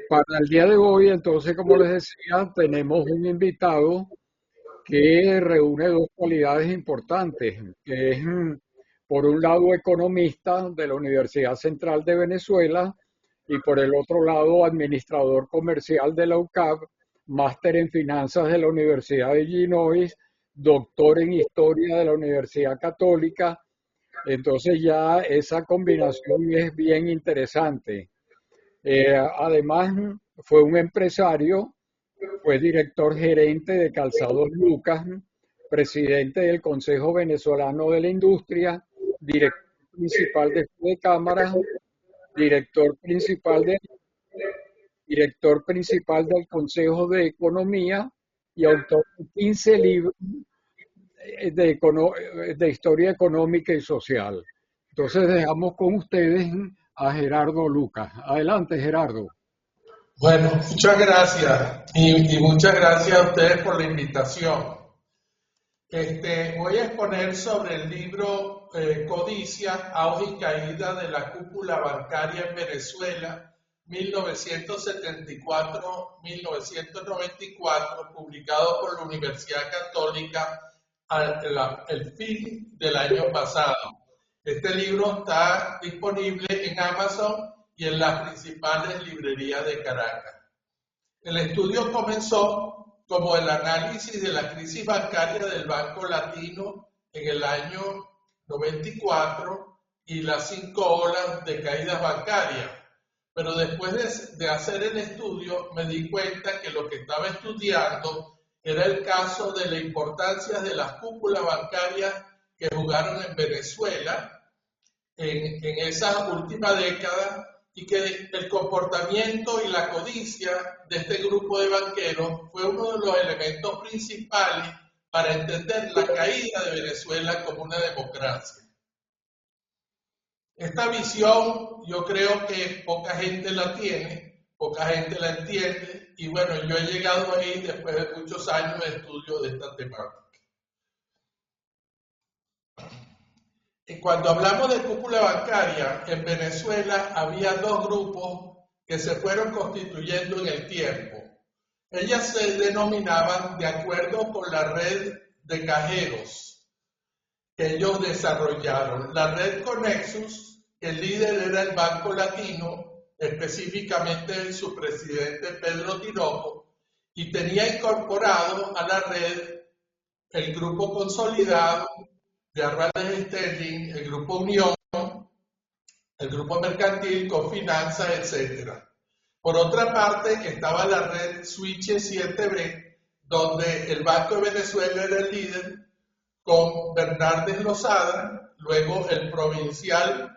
Para el día de hoy, entonces, como les decía, tenemos un invitado que reúne dos cualidades importantes, que es, por un lado, economista de la Universidad Central de Venezuela y por el otro lado, administrador comercial de la UCAP, máster en finanzas de la Universidad de Illinois, doctor en historia de la Universidad Católica. Entonces ya esa combinación es bien interesante. Además, fue un empresario, fue director gerente de Calzados Lucas, presidente del Consejo Venezolano de la Industria, director principal de cámaras, director principal, director principal del Consejo de Economía y autor de 15 libros de historia económica y social. Entonces dejamos con ustedes a Gerardo Lucas. Adelante, Gerardo. Bueno, muchas gracias y muchas gracias a ustedes por la invitación. Voy a exponer sobre el libro Codicia, auge y caída de la cúpula bancaria en Venezuela, 1974-1994, publicado por la Universidad Católica el fin del año pasado. Este libro está disponible en Amazon y en las principales librerías de Caracas. El estudio comenzó como el análisis de la crisis bancaria del Banco Latino en el año 94 y las 5 olas de caídas bancarias. Pero después de hacer el estudio me di cuenta que lo que estaba estudiando era el caso de la importancia de las cúpulas bancarias que jugaron en Venezuela en esa última década y que el comportamiento y la codicia de este grupo de banqueros fue uno de los elementos principales para entender la caída de Venezuela como una democracia. Esta visión yo creo que poca gente la tiene, poca gente la entiende y bueno, yo he llegado ahí después de muchos años de estudio de esta temática. Cuando hablamos de cúpula bancaria, en Venezuela había dos grupos que se fueron constituyendo en el tiempo. Ellas se denominaban de acuerdo con la red de cajeros que ellos desarrollaron. La red Conexus, el líder era el Banco Latino, específicamente su presidente Pedro Tinoco, y tenía incorporado a la red el grupo consolidado de Arrales Sterling, el Grupo Unión, el Grupo Mercantil, Confinanza, etc. Por otra parte, estaba la red Switch 7B, donde el Banco de Venezuela era el líder, con Bernardes Lozada, luego el Provincial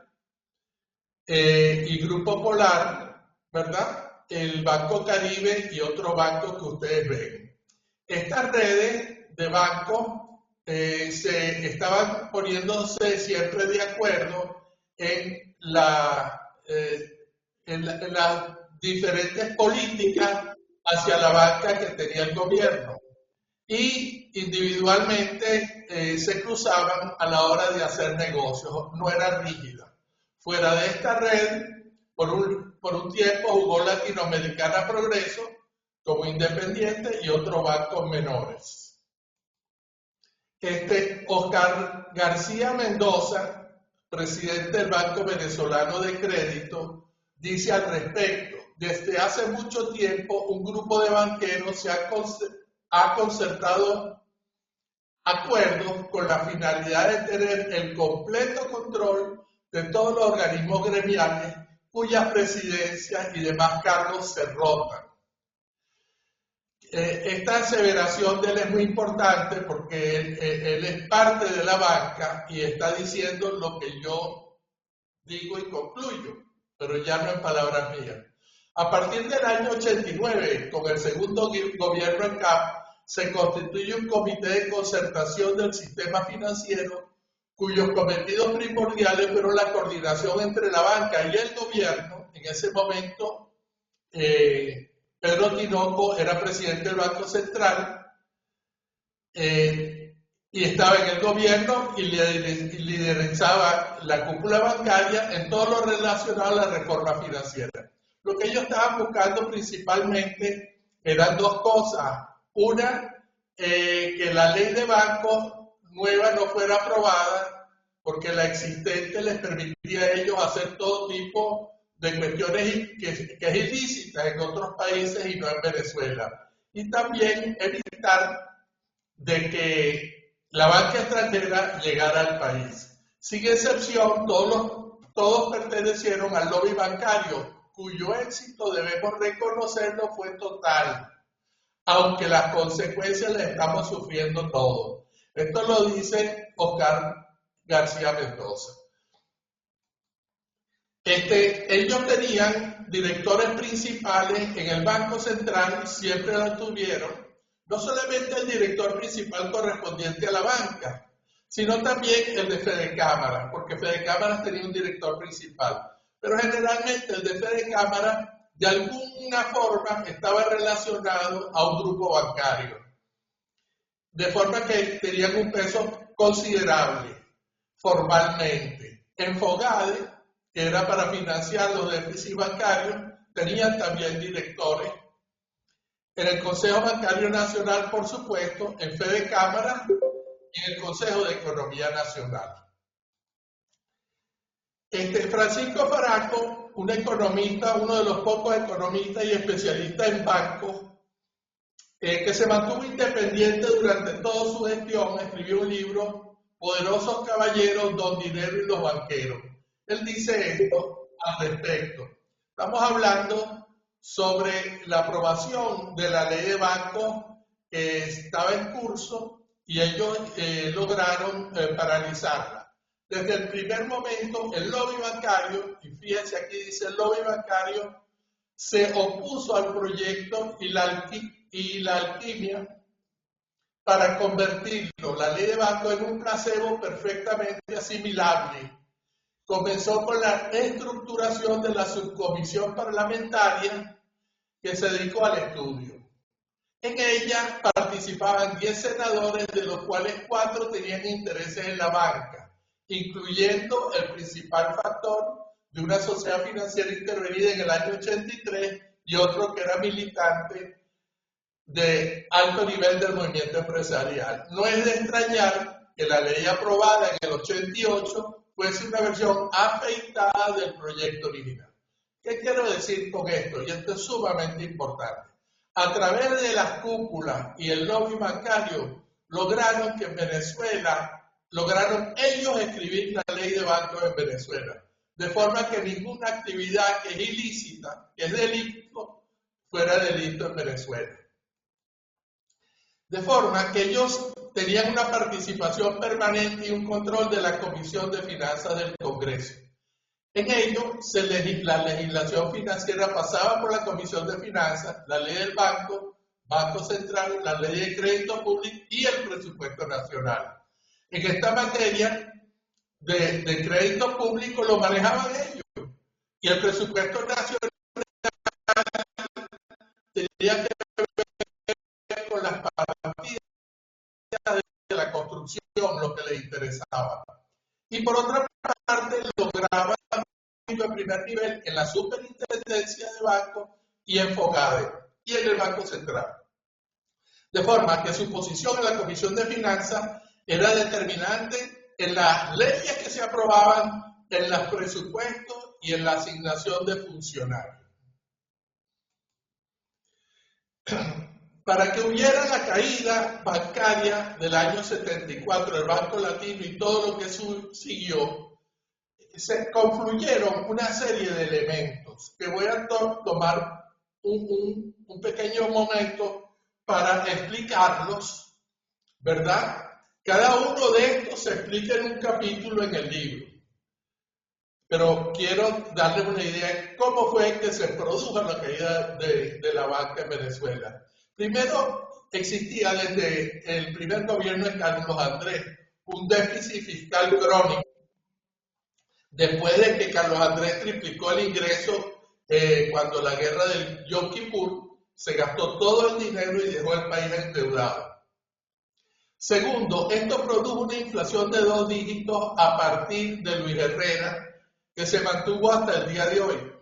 y Grupo Polar, ¿verdad? El Banco Caribe y otro banco que ustedes ven. Estas redes de bancos se estaban poniéndose siempre de acuerdo en las diferentes políticas hacia la banca que tenía el gobierno y individualmente se cruzaban a la hora de hacer negocios, no era rígida. Fuera de esta red, por un tiempo jugó Latinoamericana Progreso como independiente y otros bancos menores. Oscar García Mendoza, presidente del Banco Venezolano de Crédito, dice al respecto: desde hace mucho tiempo un grupo de banqueros ha concertado acuerdos con la finalidad de tener el completo control de todos los organismos gremiales cuyas presidencias y demás cargos se rotan. Esta aseveración de él es muy importante porque él es parte de la banca y está diciendo lo que yo digo y concluyo, pero ya no en palabras mías. A partir del año 89, con el segundo gobierno en CAP, se constituye un comité de concertación del sistema financiero cuyos cometidos primordiales fueron la coordinación entre la banca y el gobierno. En ese momento, Pedro Tinoco era presidente del Banco Central y estaba en el gobierno y liderizaba la cúpula bancaria en todo lo relacionado a la reforma financiera. Lo que ellos estaban buscando principalmente eran dos cosas. Una, que la ley de bancos nueva no fuera aprobada, porque la existente les permitía a ellos hacer todo tipo de cuestiones que es ilícitas en otros países y no en Venezuela. Y también evitar de que la banca extranjera llegara al país. Sin excepción, todos pertenecieron al lobby bancario, cuyo éxito, debemos reconocerlo, fue total, aunque las consecuencias las estamos sufriendo todos. Esto lo dice Oscar García Mendoza. Ellos tenían directores principales en el Banco Central, siempre lo tuvieron, no solamente el director principal correspondiente a la banca, sino también el de Fedecámaras, porque Fedecámaras tenía un director principal. Pero generalmente el de Fedecámaras de alguna forma estaba relacionado a un grupo bancario, de forma que tenían un peso considerable formalmente. En Fogade, que era para financiar los déficits bancarios, tenían también directores. En el Consejo Bancario Nacional, por supuesto, en Fedecámaras y en el Consejo de Economía Nacional. Francisco Faraco, un economista, uno de los pocos economistas y especialistas en bancos, que se mantuvo independiente durante toda su gestión, escribió un libro, Poderosos Caballeros, Don Dinero y los Banqueros. Él dice esto al respecto. Estamos hablando sobre la aprobación de la ley de bancos que estaba en curso y ellos lograron paralizarla. Desde el primer momento, el lobby bancario, y fíjense aquí dice el lobby bancario, se opuso al proyecto y la alquimia para convertirlo, la ley de banco, en un placebo perfectamente asimilable. Comenzó con la estructuración de la subcomisión parlamentaria que se dedicó al estudio. En ella participaban 10 senadores, de los cuales 4 tenían intereses en la banca, incluyendo el principal factor de una sociedad financiera intervenida en el año 83 y otro que era militante de alto nivel del movimiento empresarial. No es de extrañar que la ley aprobada en el 88 fuese una versión afeitada del proyecto original. ¿Qué quiero decir con esto? Y esto es sumamente importante. A través de las cúpulas y el lobby bancario, lograron que en Venezuela, lograron ellos escribir la ley de bancos en Venezuela, de forma que ninguna actividad que es ilícita, que es delito, fuera delito en Venezuela. De forma que ellos tenían una participación permanente y un control de la Comisión de Finanzas del Congreso. En ello, la legislación financiera pasaba por la Comisión de Finanzas, la ley del Banco Central, la ley de crédito público y el presupuesto nacional. En esta materia de crédito público lo manejaban ellos y el presupuesto nacional tenía que ver con las partidas de la construcción, lo que les interesaba. Y por otra parte, lograban en primer nivel en la superintendencia de bancos y en Fogade y en el Banco Central. De forma que su posición en la Comisión de Finanzas era determinante en las leyes que se aprobaban, en los presupuestos y en la asignación de funcionarios. Para que hubiera la caída bancaria del año 74, el Banco Latino y todo lo que siguió, se confluyeron una serie de elementos que voy a tomar un pequeño momento para explicarlos, ¿verdad? Cada uno de estos se explica en un capítulo en el libro, pero quiero darles una idea de cómo fue que se produjo la caída de la banca en Venezuela. Primero, existía desde el primer gobierno de Carlos Andrés un déficit fiscal crónico. Después de que Carlos Andrés triplicó el ingreso cuando la guerra del Yom Kippur, se gastó todo el dinero y dejó el país endeudado. Segundo, esto produjo una inflación de 2 dígitos a partir de Luis Herrera, que se mantuvo hasta el día de hoy.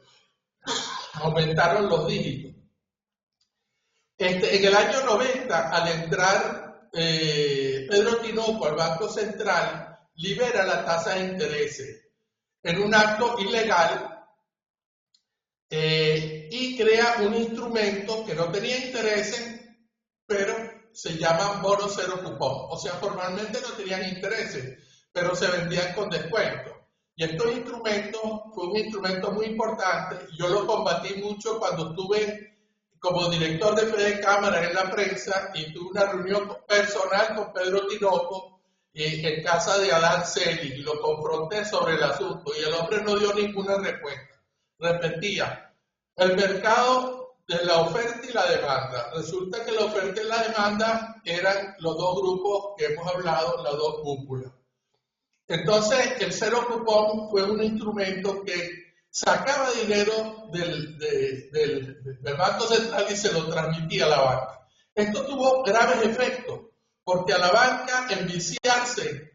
aumentaron los dígitos. En el año 90, al entrar Pedro Tinoco al Banco Central, libera la tasa de intereses en un acto ilegal y crea un instrumento que no tenía intereses, pero se llaman bonos cero cupón. O sea, formalmente no tenían intereses, pero se vendían con descuento. Y estos instrumentos fue un instrumento muy importante. Yo lo combatí mucho cuando estuve como director de Fede Cámara en la prensa y tuve una reunión personal con Pedro Tinoco en casa de Adán Celi y lo confronté sobre el asunto y el hombre no dio ninguna respuesta. Repetía, el mercado de la oferta y la demanda. Resulta que la oferta y la demanda eran los dos grupos que hemos hablado, las dos cúpulas. Entonces, el cero cupón fue un instrumento que sacaba dinero del Banco Central y se lo transmitía a la banca. Esto tuvo graves efectos, porque a la banca enviciarse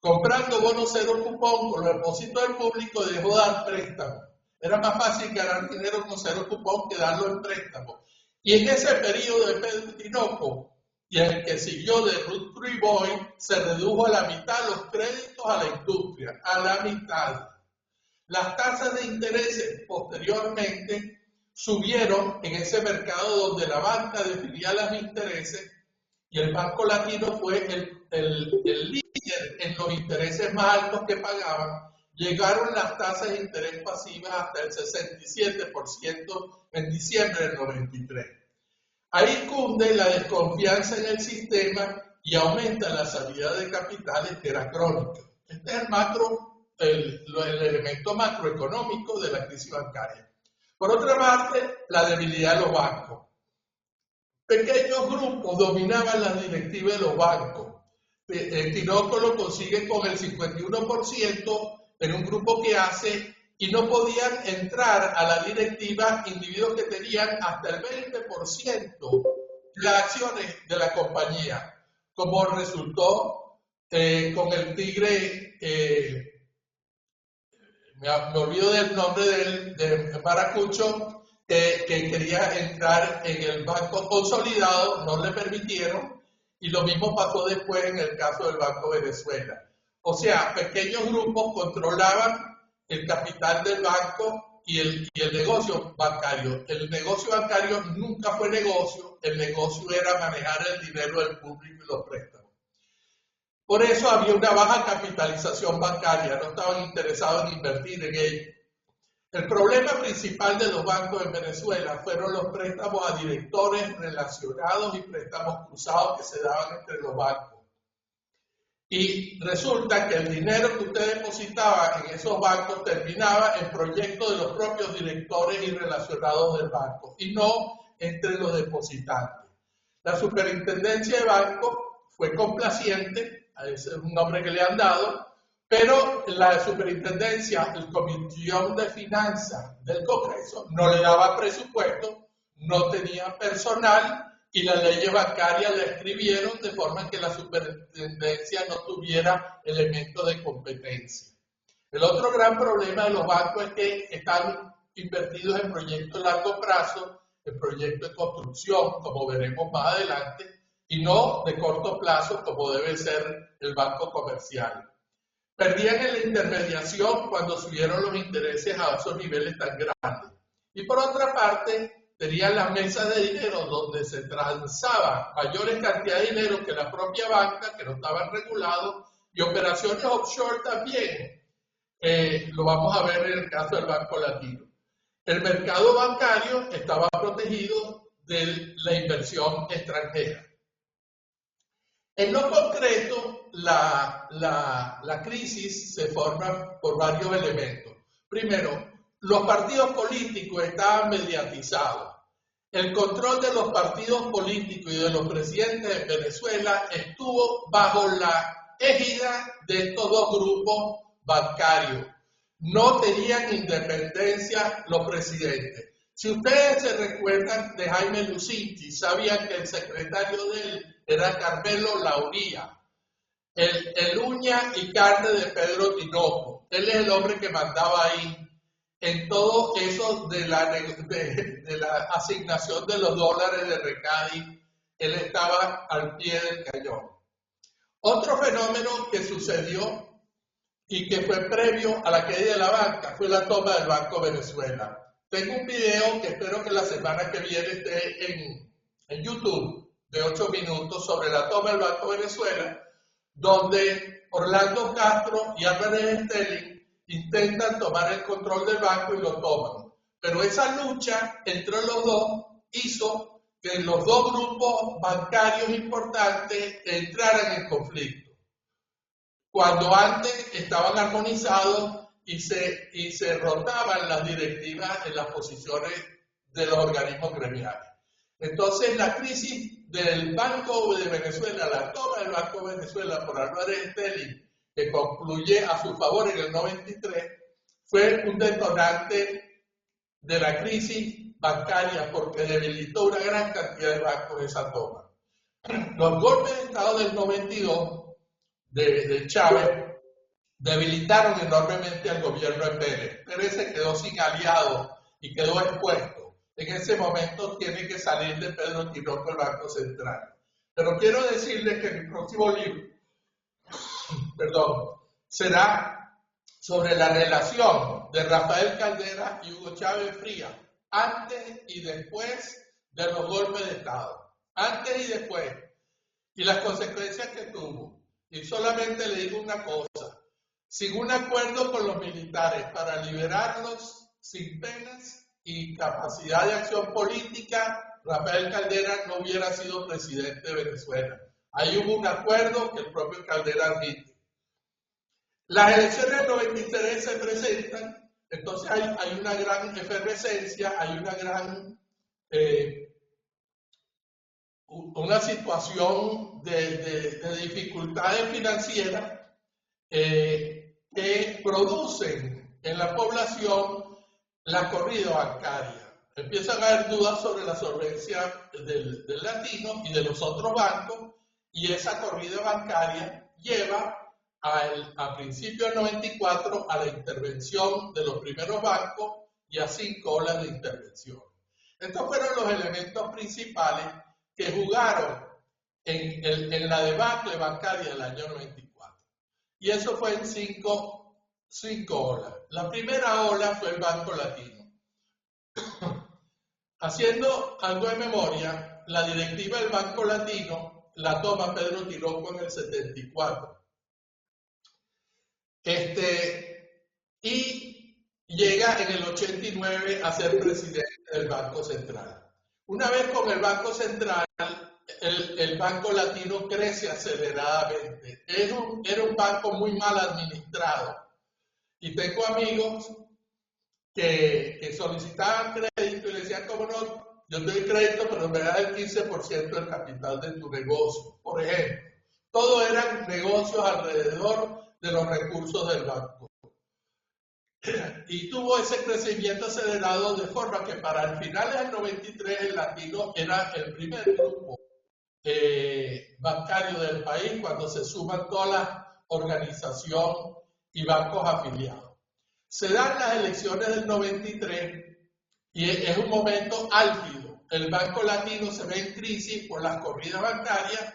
comprando bonos cero cupón con los depósitos del público dejó de dar préstamos. Era más fácil ganar dinero con cero cupón que darlo en préstamos. Y en ese periodo de Pedro Tinoco y en el que siguió de Ruth Triboy, se redujo a la mitad los créditos a la industria, a la mitad. Las tasas de intereses posteriormente subieron en ese mercado donde la banca definía los intereses y el Banco Latino fue el líder en los intereses más altos que pagaban. Llegaron las tasas de interés pasivas hasta el 67% en diciembre del 93. Ahí cunde la desconfianza en el sistema y aumenta la salida de capitales que era crónica. Este es el elemento macroeconómico de la crisis bancaria. Por otra parte, la debilidad de los bancos. Pequeños grupos dominaban las directivas de los bancos. Tinoco lo consigue con el 51% en un grupo que hace y no podían entrar a la directiva individuos que tenían hasta el 20% de las acciones de la compañía, como resultó con el tigre, me olvido del nombre de Maracucho, que quería entrar en el banco consolidado, no le permitieron, y lo mismo pasó después en el caso del Banco Venezuela. O sea, pequeños grupos controlaban el capital del banco y el negocio bancario. El negocio bancario nunca fue negocio, el negocio era manejar el dinero del público y los préstamos. Por eso había una baja capitalización bancaria, no estaban interesados en invertir en ello. El problema principal de los bancos en Venezuela fueron los préstamos a directores relacionados y préstamos cruzados que se daban entre los bancos. Y resulta que el dinero que usted depositaba en esos bancos terminaba en proyectos de los propios directores y relacionados del banco, y no entre los depositantes. La superintendencia de bancos fue complaciente, ese es un nombre que le han dado, pero la superintendencia, el Comisión de Finanzas del Congreso, no le daba presupuesto, no tenía personal, y la ley bancaria la escribieron de forma que la superintendencia no tuviera elementos de competencia. El otro gran problema de los bancos es que están invertidos en proyectos a largo plazo, en proyectos de construcción, como veremos más adelante, y no de corto plazo, como debe ser el banco comercial. Perdían en la intermediación cuando subieron los intereses a esos niveles tan grandes. Y por otra parte, tenían las mesas de dinero donde se transaba mayores cantidades de dinero que la propia banca, que no estaban regulados, y operaciones offshore también. Lo vamos a ver en el caso del Banco Latino. El mercado bancario estaba protegido de la inversión extranjera. En lo concreto, la crisis se forma por varios elementos. Primero, los partidos políticos estaban mediatizados. El control de los partidos políticos y de los presidentes de Venezuela estuvo bajo la égida de estos dos grupos bancarios. No tenían independencia los presidentes. Si ustedes se recuerdan de Jaime Lucinchi, sabían que el secretario de él era Carmelo Lauría, el uña y carne de Pedro Tinoco. Él es el hombre que mandaba ahí. en todo eso de la asignación de los dólares de Recadi. Él estaba al pie del cañón. Otro fenómeno que sucedió y que fue previo a la caída de la banca fue la toma del Banco Venezuela. Tengo un video que espero que la semana que viene esté en YouTube de 8 minutos sobre la toma del Banco Venezuela, donde Orlando Castro y Álvarez Stelling intentan tomar el control del banco y lo toman. Pero esa lucha entre los dos hizo que los dos grupos bancarios importantes entraran en conflicto, cuando antes estaban armonizados y se rotaban las directivas en las posiciones de los organismos gremiales. Entonces, la crisis del Banco de Venezuela, la toma del Banco de Venezuela por Álvarez Stelling, que concluye a su favor en el 93, fue un detonante de la crisis bancaria porque debilitó una gran cantidad de bancos esa toma. Los golpes de Estado del 92 de Chávez debilitaron enormemente al gobierno de Pérez. Pérez se quedó sin aliados y quedó expuesto. En ese momento tiene que salir de Pedro Tinoco el Banco Central. Pero quiero decirles que mi próximo libro, será sobre la relación de Rafael Caldera y Hugo Chávez Frías, antes y después de los golpes de Estado. Antes y después. Y las consecuencias que tuvo. Y solamente le digo una cosa. Sin un acuerdo con los militares para liberarlos sin penas y capacidad de acción política, Rafael Caldera no hubiera sido presidente de Venezuela. Ahí hubo un acuerdo que el propio Caldera admite. Las elecciones del 93 se presentan, entonces hay una gran efervescencia, hay una gran una situación de dificultades financieras que producen en la población la corrida bancaria. Empiezan a haber dudas sobre la solvencia del Latino y de los otros bancos, y esa corrida bancaria lleva a principios del 94 a la intervención de los primeros bancos y a 5 olas de intervención. Estos fueron los elementos principales que jugaron en la debacle bancaria del año 94. Y eso fue en cinco olas. La primera ola fue el Banco Latino. Haciendo algo de memoria, la directiva del Banco Latino la toma Pedro Tinoco en el 74. Y llega en el 89 a ser presidente del Banco Central. Una vez con el Banco Central, el Banco Latino crece aceleradamente. Era un banco muy mal administrado. Y tengo amigos que solicitaban crédito y le decían, ¿cómo no? Yo te doy crédito, pero me das el 15% del capital de tu negocio. Por ejemplo, todo eran negocios alrededor de los recursos del banco. Y tuvo ese crecimiento acelerado de forma que para el final del 93 el Latino era el primer grupo bancario del país cuando se suman todas las organizaciones y bancos afiliados. Se dan las elecciones del 93 y es un momento álgido. El Banco Latino se ve en crisis por las corridas bancarias.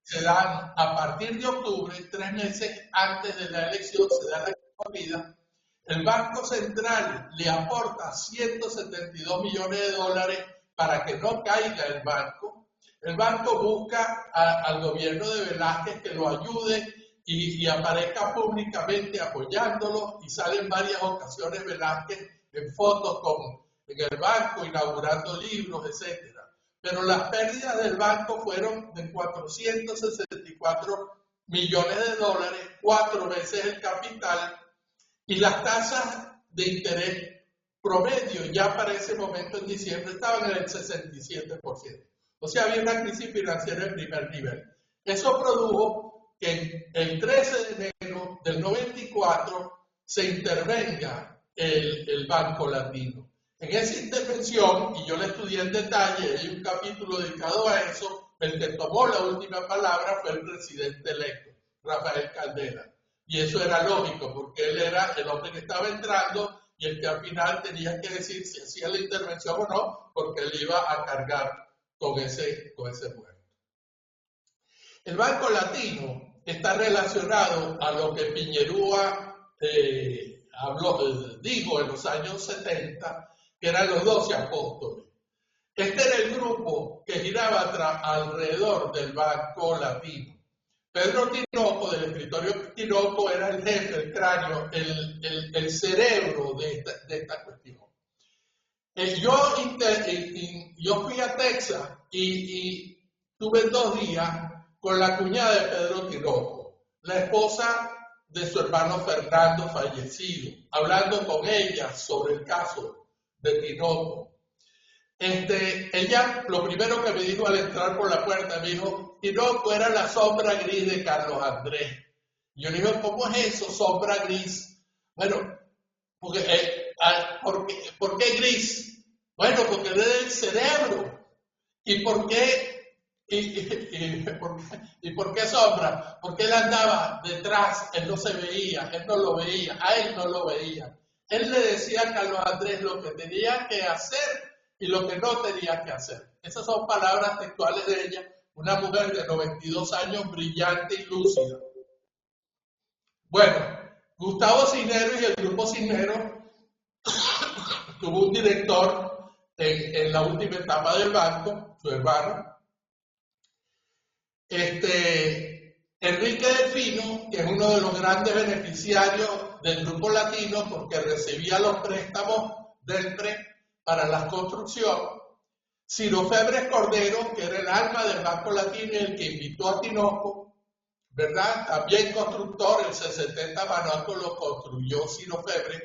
Se dan a partir de octubre, 3 meses antes de la elección, se da la corrida. El Banco Central le aporta 172 millones de dólares para que no caiga el banco. El banco busca al gobierno de Velázquez que lo ayude y aparezca públicamente apoyándolo, y sale en varias ocasiones Velázquez en fotos en el banco, inaugurando libros, etc. Pero las pérdidas del banco fueron de 464 millones de dólares, 4 veces el capital, y las tasas de interés promedio ya para ese momento en diciembre estaban en el 67%. O sea, había una crisis financiera de primer nivel. Eso produjo que el 13 de enero del 94 se intervenga el Banco Latino. En esa intervención, y yo la estudié en detalle, hay un capítulo dedicado a eso, el que tomó la última palabra fue el presidente electo, Rafael Caldera. Y eso era lógico, porque él era el hombre que estaba entrando y el que al final tenía que decir si hacía la intervención o no, porque él iba a cargar con ese muerto. El Banco Latino está relacionado a lo que Piñerúa dijo en los años 70, que eran los 12 apóstoles. Este era el grupo que giraba alrededor del Banco Latino. Pedro Tinoco, del escritorio Tinoco, era el jefe, el cráneo, el cerebro de esta cuestión. Yo fui a Texas y tuve 2 días con la cuñada de Pedro Tinoco, la esposa de su hermano Fernando fallecido, hablando con ella sobre el caso de Tinoco. Ella lo primero que me dijo al entrar por la puerta, me dijo, Tinoco era la sombra gris de Carlos Andrés. Y yo le digo, ¿cómo es eso, sombra gris? Bueno, porque, ¿por qué gris? Bueno, porque él es el cerebro. ¿Y por qué? ¿Y por qué sombra? Porque él andaba detrás, él no se veía, él no lo veía, a él no lo veía. Él le decía a Carlos Andrés lo que tenía que hacer y lo que no tenía que hacer. Esas son palabras textuales de ella, una mujer de 92 años, brillante y lúcida. Bueno, Gustavo Cisneros y el grupo Cisneros tuvo un director en la última etapa del banco, su hermano, Enrique Delfino, que es uno de los grandes beneficiarios del Grupo Latino porque recibía los préstamos del PRE para la construcción, Ciro Febres Cordero, que era el alma del Banco Latino y el que invitó a Tinoco, ¿verdad? También constructor, el C70 Banaco lo construyó Ciro Febres,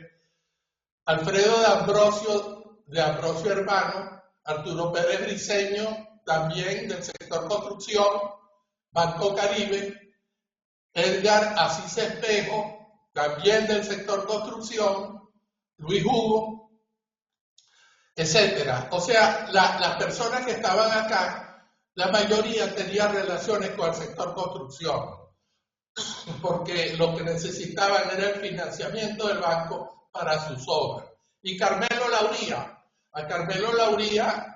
Alfredo de Ambrosio hermano, Arturo Pérez Briceño, también del sector construcción, Banco Caribe, Edgar Asís Espejo, también del sector construcción, Luis Hugo, etcétera. O sea, las personas que estaban acá, la mayoría tenían relaciones con el sector construcción, porque lo que necesitaban era el financiamiento del banco para sus obras. Y Carmelo Lauría,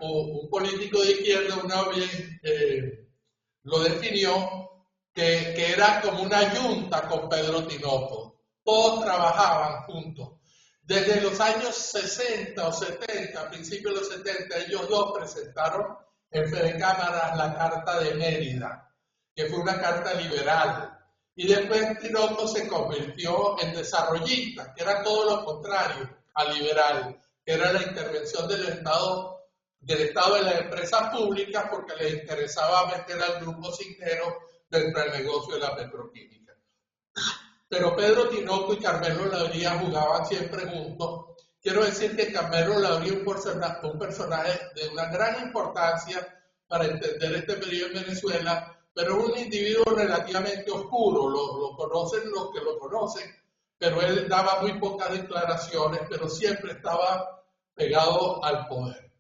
un político de izquierda, una vez lo definió, que era como una yunta con Pedro Tinoco. Todos trabajaban juntos. Desde los años 60 o 70, a principios de los 70, ellos dos presentaron en Fede Cámaras la Carta de Mérida, que fue una carta liberal. Y después Tinoco se convirtió en desarrollista, que era todo lo contrario a liberal, que era la intervención del Estado en las empresas públicas porque les interesaba meter al grupo Cisneros dentro del negocio de la petroquímica. Pero Pedro Tinoco y Carmelo Lauría jugaban siempre juntos. Quiero decir que Carmelo Lauría es un personaje de una gran importancia para entender este periodo en Venezuela, pero es un individuo relativamente oscuro, lo conocen los que lo conocen, pero él daba muy pocas declaraciones, pero siempre estaba pegado al poder.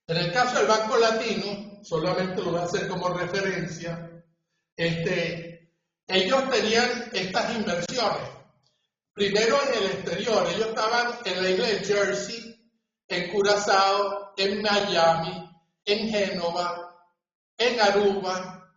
En el caso del Banco Latino, solamente lo voy a hacer como referencia, ellos tenían estas inversiones. Primero en el exterior, ellos estaban en la isla de Jersey, en Curazao, en Miami, en Génova, en Aruba,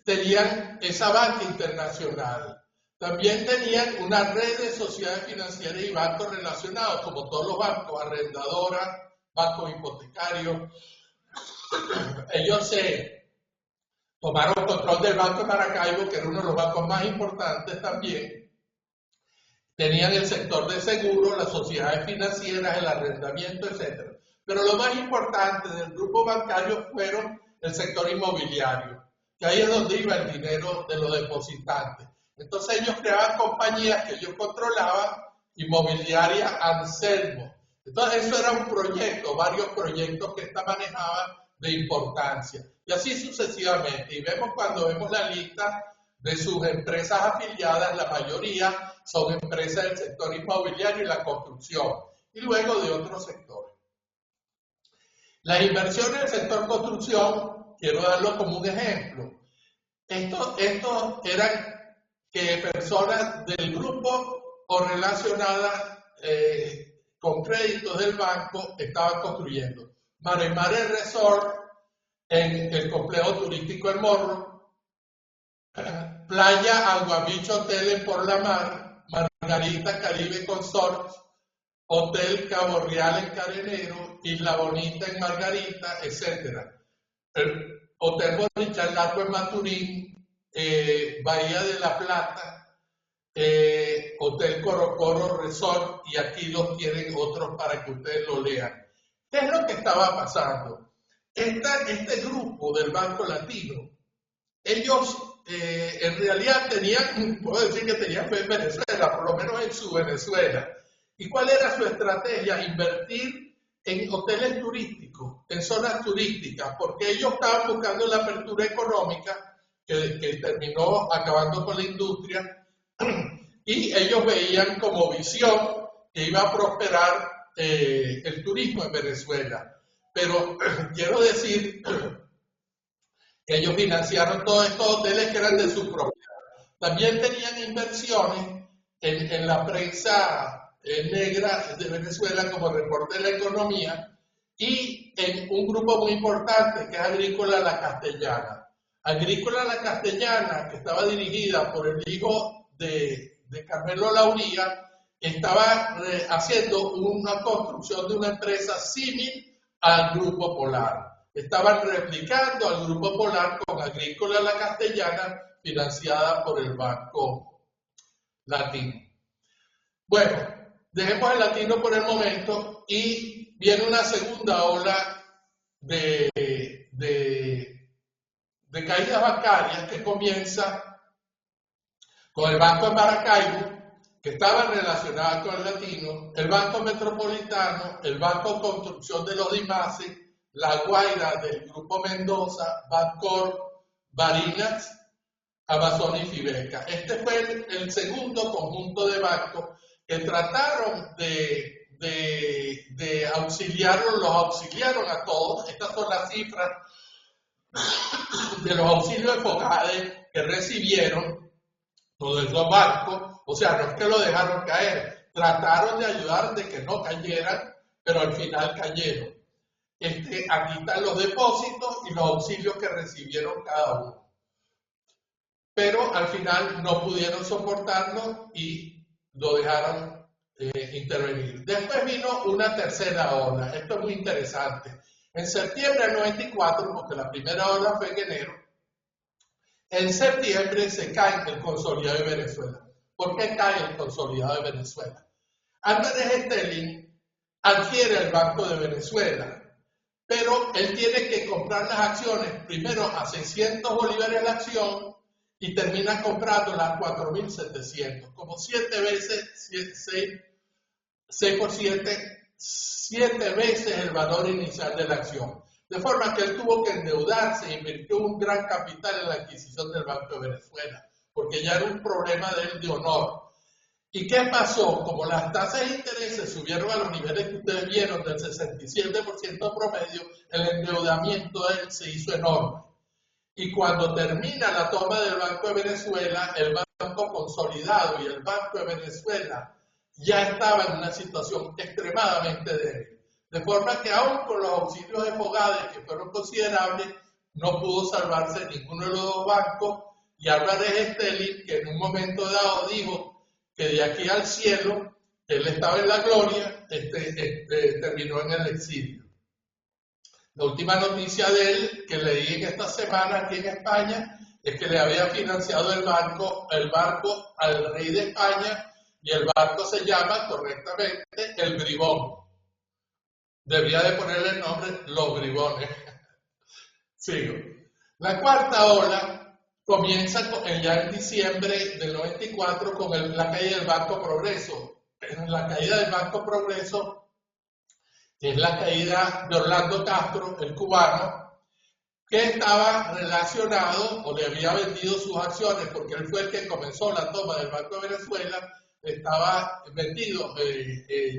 tenían esa banca internacional. También tenían una red de sociedades financieras y bancos relacionados, como todos los bancos, arrendadoras, bancos hipotecarios. Ellos se tomaron control del Banco de Maracaibo, que era uno de los bancos más importantes también. Tenían el sector de seguros, las sociedades financieras, el arrendamiento, etc. Pero lo más importante del grupo bancario fueron el sector inmobiliario, que ahí es donde iba el dinero de los depositantes. Entonces ellos creaban compañías que ellos controlaban, inmobiliaria Anselmo. Entonces eso era un proyecto, varios proyectos que esta manejaban de importancia. Y así sucesivamente. Y cuando vemos la lista de sus empresas afiliadas, la mayoría son empresas del sector inmobiliario y la construcción, y luego de otros sectores. Las inversiones del sector construcción, quiero darlo como un ejemplo. Estos eran que personas del grupo o relacionadas con créditos del banco estaban construyendo. Maremare Resort en el complejo turístico El Morro, Playa Aguabicho Hotel en Por la Mar, Margarita Caribe Consort, Hotel Cabo Real en Carenero, Isla Bonita en Margarita, etc. El Hotel Borichal Lago en Maturín, Bahía de la Plata, Hotel Corocoro Resort, y aquí los tienen otros para que ustedes lo lean. ¿Qué es lo que estaba pasando? Este grupo del Banco Latino, ellos en realidad tenían, puedo decir que tenían fe en Venezuela, por lo menos en su Venezuela. ¿Y cuál era su estrategia? Invertir en hoteles turísticos, en zonas turísticas, porque ellos estaban buscando la apertura económica que terminó acabando con la industria, y ellos veían como visión que iba a prosperar el turismo en Venezuela. Pero quiero decir que ellos financiaron todos estos hoteles que eran de su propiedad. También tenían inversiones en la prensa negra de Venezuela, como el Reporte de la Economía, y en un grupo muy importante que es Agrícola La Castellana. Agrícola La Castellana, que estaba dirigida por el hijo de Carmelo Lauría, estaba haciendo una construcción de una empresa similar al Grupo Polar. Estaban replicando al Grupo Polar con Agrícola La Castellana, financiada por el Banco Latino. Bueno, dejemos el latino por el momento y viene una segunda ola de caídas bancarias que comienza con el Banco de Maracaibo, que estaba relacionado con el latino, el Banco Metropolitano, el Banco Construcción de los Dimase, La Guaira del Grupo Mendoza, Bancor, Barinas, Amazon y Fibeca. Este fue el segundo conjunto de bancos que trataron de auxiliarlos, los auxiliaron a todos. Estas son las cifras de los auxilios de FOGADE que recibieron todos esos bancos. O sea, no es que lo dejaron caer, trataron de ayudar de que no cayeran, pero al final cayeron. Aquí están los depósitos y los auxilios que recibieron cada uno. Pero al final no pudieron soportarlo y lo dejaron intervenir. Después vino una tercera ola. Esto es muy interesante. En septiembre del 94, porque la primera ola fue en enero, en septiembre se cae el consolidado de Venezuela. ¿Por qué cae el consolidado de Venezuela? Álvarez Stelling adquiere el Banco de Venezuela, pero él tiene que comprar las acciones primero a 600 bolívares la acción y termina comprándolas a 4.700, como 7 veces, 6 por 7, 7 veces el valor inicial de la acción. De forma que él tuvo que endeudarse e invirtió un gran capital en la adquisición del Banco de Venezuela, porque ya era un problema de él de honor. ¿Y qué pasó? Como las tasas de interés subieron a los niveles que ustedes vieron del 67% promedio, el endeudamiento de él se hizo enorme. Y cuando termina la toma del Banco de Venezuela, el Banco Consolidado y el Banco de Venezuela ya estaba en una situación extremadamente débil. De forma que aún con los auxilios de FOGADE, que fueron considerables, no pudo salvarse ninguno de los dos bancos, y Álvarez Stelling, que en un momento dado dijo que de aquí al cielo, él estaba en la gloria, terminó en el exilio. La última noticia de él que leí en esta semana aquí en España es que le había financiado el barco al rey de España, y el barco se llama correctamente el Bribón. Debería de ponerle el nombre Los Bribones. Sigo. La cuarta ola comienza ya en diciembre del 94 con la caída del Banco Progreso. La caída del Banco Progreso es la caída de Orlando Castro, el cubano, que estaba relacionado o le había vendido sus acciones, porque él fue el que comenzó la toma del Banco de Venezuela, estaba vendido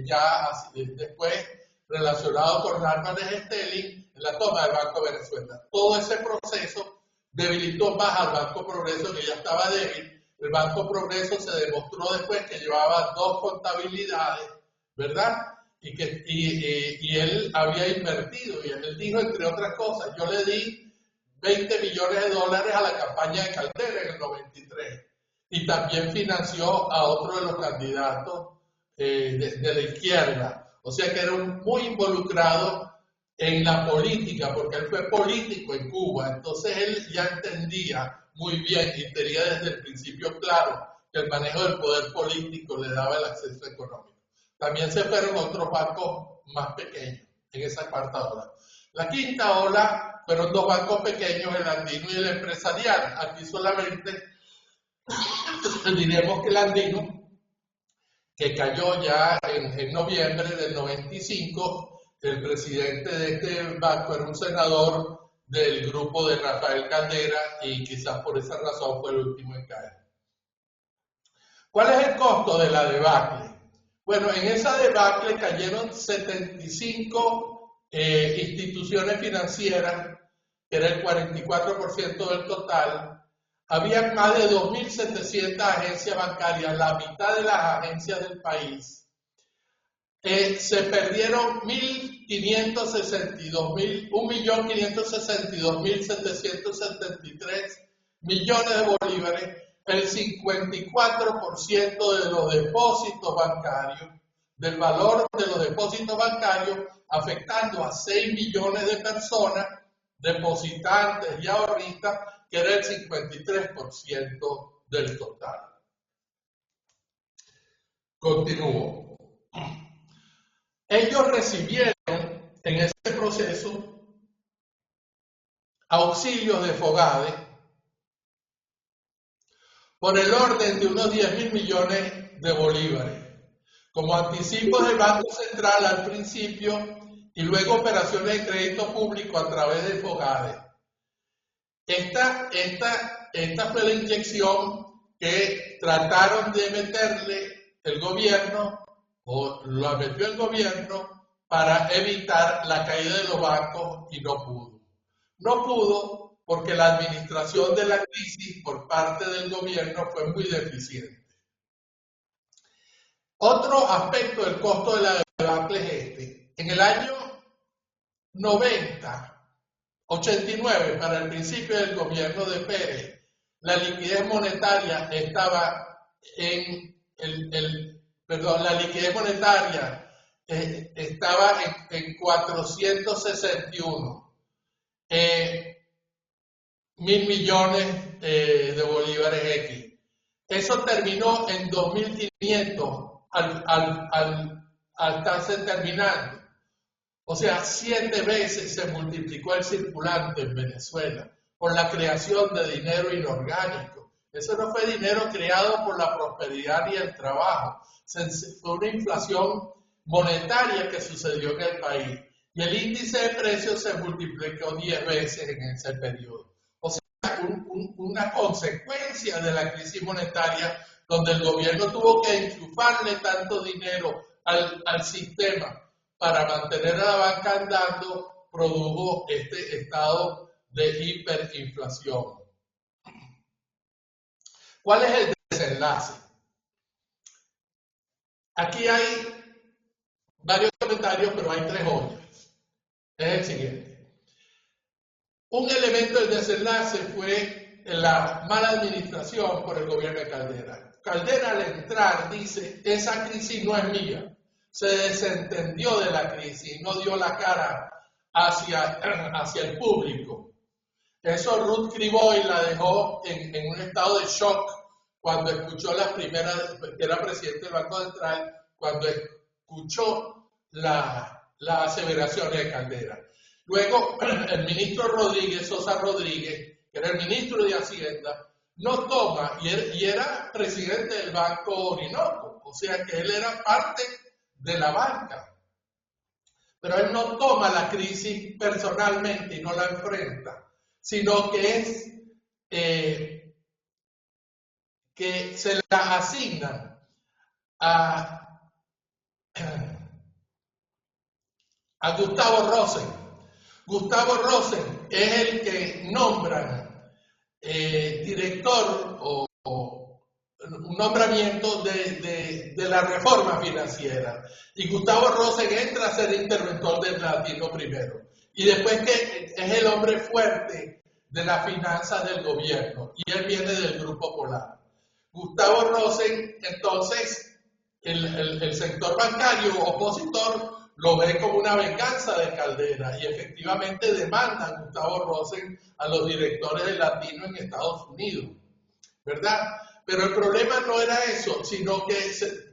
ya después relacionado con Álvarez Stelling en la toma del Banco de Venezuela. Todo ese proceso debilitó más al Banco Progreso, que ya estaba débil. El Banco Progreso se demostró después que llevaba dos contabilidades, ¿verdad? Y él había invertido, y él dijo, entre otras cosas, yo le di 20 millones de dólares a la campaña de Caldera en el 93, y también financió a otro de los candidatos de la izquierda. O sea que era muy involucrado en la política, porque él fue político en Cuba, entonces él ya entendía muy bien y tenía desde el principio claro que el manejo del poder político le daba el acceso económico. También se fueron otros bancos más pequeños en esa cuarta ola. La quinta ola fueron dos bancos pequeños, el Andino y el Empresarial. Aquí solamente diremos que el Andino, que cayó ya en noviembre del 95, el presidente de este banco era un senador del grupo de Rafael Caldera y quizás por esa razón fue el último en caer. ¿Cuál es el costo de la debacle? Bueno, en esa debacle cayeron 75 instituciones financieras, que era el 44% del total. Había más de 2.700 agencias bancarias, la mitad de las agencias del país. Se perdieron 1.562.773 millones de bolívares, el 54% de los depósitos bancarios, del valor de los depósitos bancarios, afectando a 6 millones de personas, depositantes y ahorristas, que era el 53% del total. Continúo. Ellos recibieron en este proceso auxilios de FOGADE por el orden de unos 10.000 millones de bolívares, como anticipos del Banco Central al principio y luego operaciones de crédito público a través de FOGADE. Esta fue la inyección que trataron de meterle el gobierno, o lo metió el gobierno, para evitar la caída de los bancos, y no pudo. No pudo porque la administración de la crisis por parte del gobierno fue muy deficiente. Otro aspecto del costo de la debacle es este. En el año 89, para el principio del gobierno de Pérez, la liquidez monetaria estaba en 461 mil millones de bolívares X. Eso terminó en 2.500 al estarse terminando. O sea, 7 veces se multiplicó el circulante en Venezuela por la creación de dinero inorgánico. Eso no fue dinero creado por la prosperidad y el trabajo. Fue una inflación monetaria que sucedió en el país. Y el índice de precios se multiplicó 10 veces en ese periodo. O sea, una consecuencia de la crisis monetaria donde el gobierno tuvo que enchufarle tanto dinero al sistema para mantener a la banca andando, produjo este estado de hiperinflación. ¿Cuál es el desenlace? Aquí hay varios comentarios, pero hay 3 joyas. Es el siguiente. Un elemento del desenlace fue la mala administración por el gobierno de Caldera. Caldera, al entrar, dice, esa crisis no es mía. Se desentendió de la crisis, no dio la cara hacia el público. Eso Ruth Criboy la dejó en un estado de shock cuando escuchó las primeras, que era presidente del Banco Central, cuando escuchó las aseveraciones de Caldera. Luego, el ministro Sosa Rodríguez, que era el ministro de Hacienda, no toma, y era presidente del Banco Orinoco, o sea que él era parte de la banca. Pero él no toma la crisis personalmente y no la enfrenta, sino que que se la asignan a Gustavo Rosen. Gustavo Rosen es el que nombran director o un nombramiento de la reforma financiera. Y Gustavo Rosen entra a ser interventor del Latino primero. Y después que es el hombre fuerte de las finanzas del gobierno. Y él viene del Grupo Polar. Gustavo Rosen, entonces, el sector bancario opositor lo ve como una venganza de Caldera y efectivamente demanda a Gustavo Rosen a los directores de Latino en Estados Unidos, ¿verdad? Pero el problema no era eso, sino que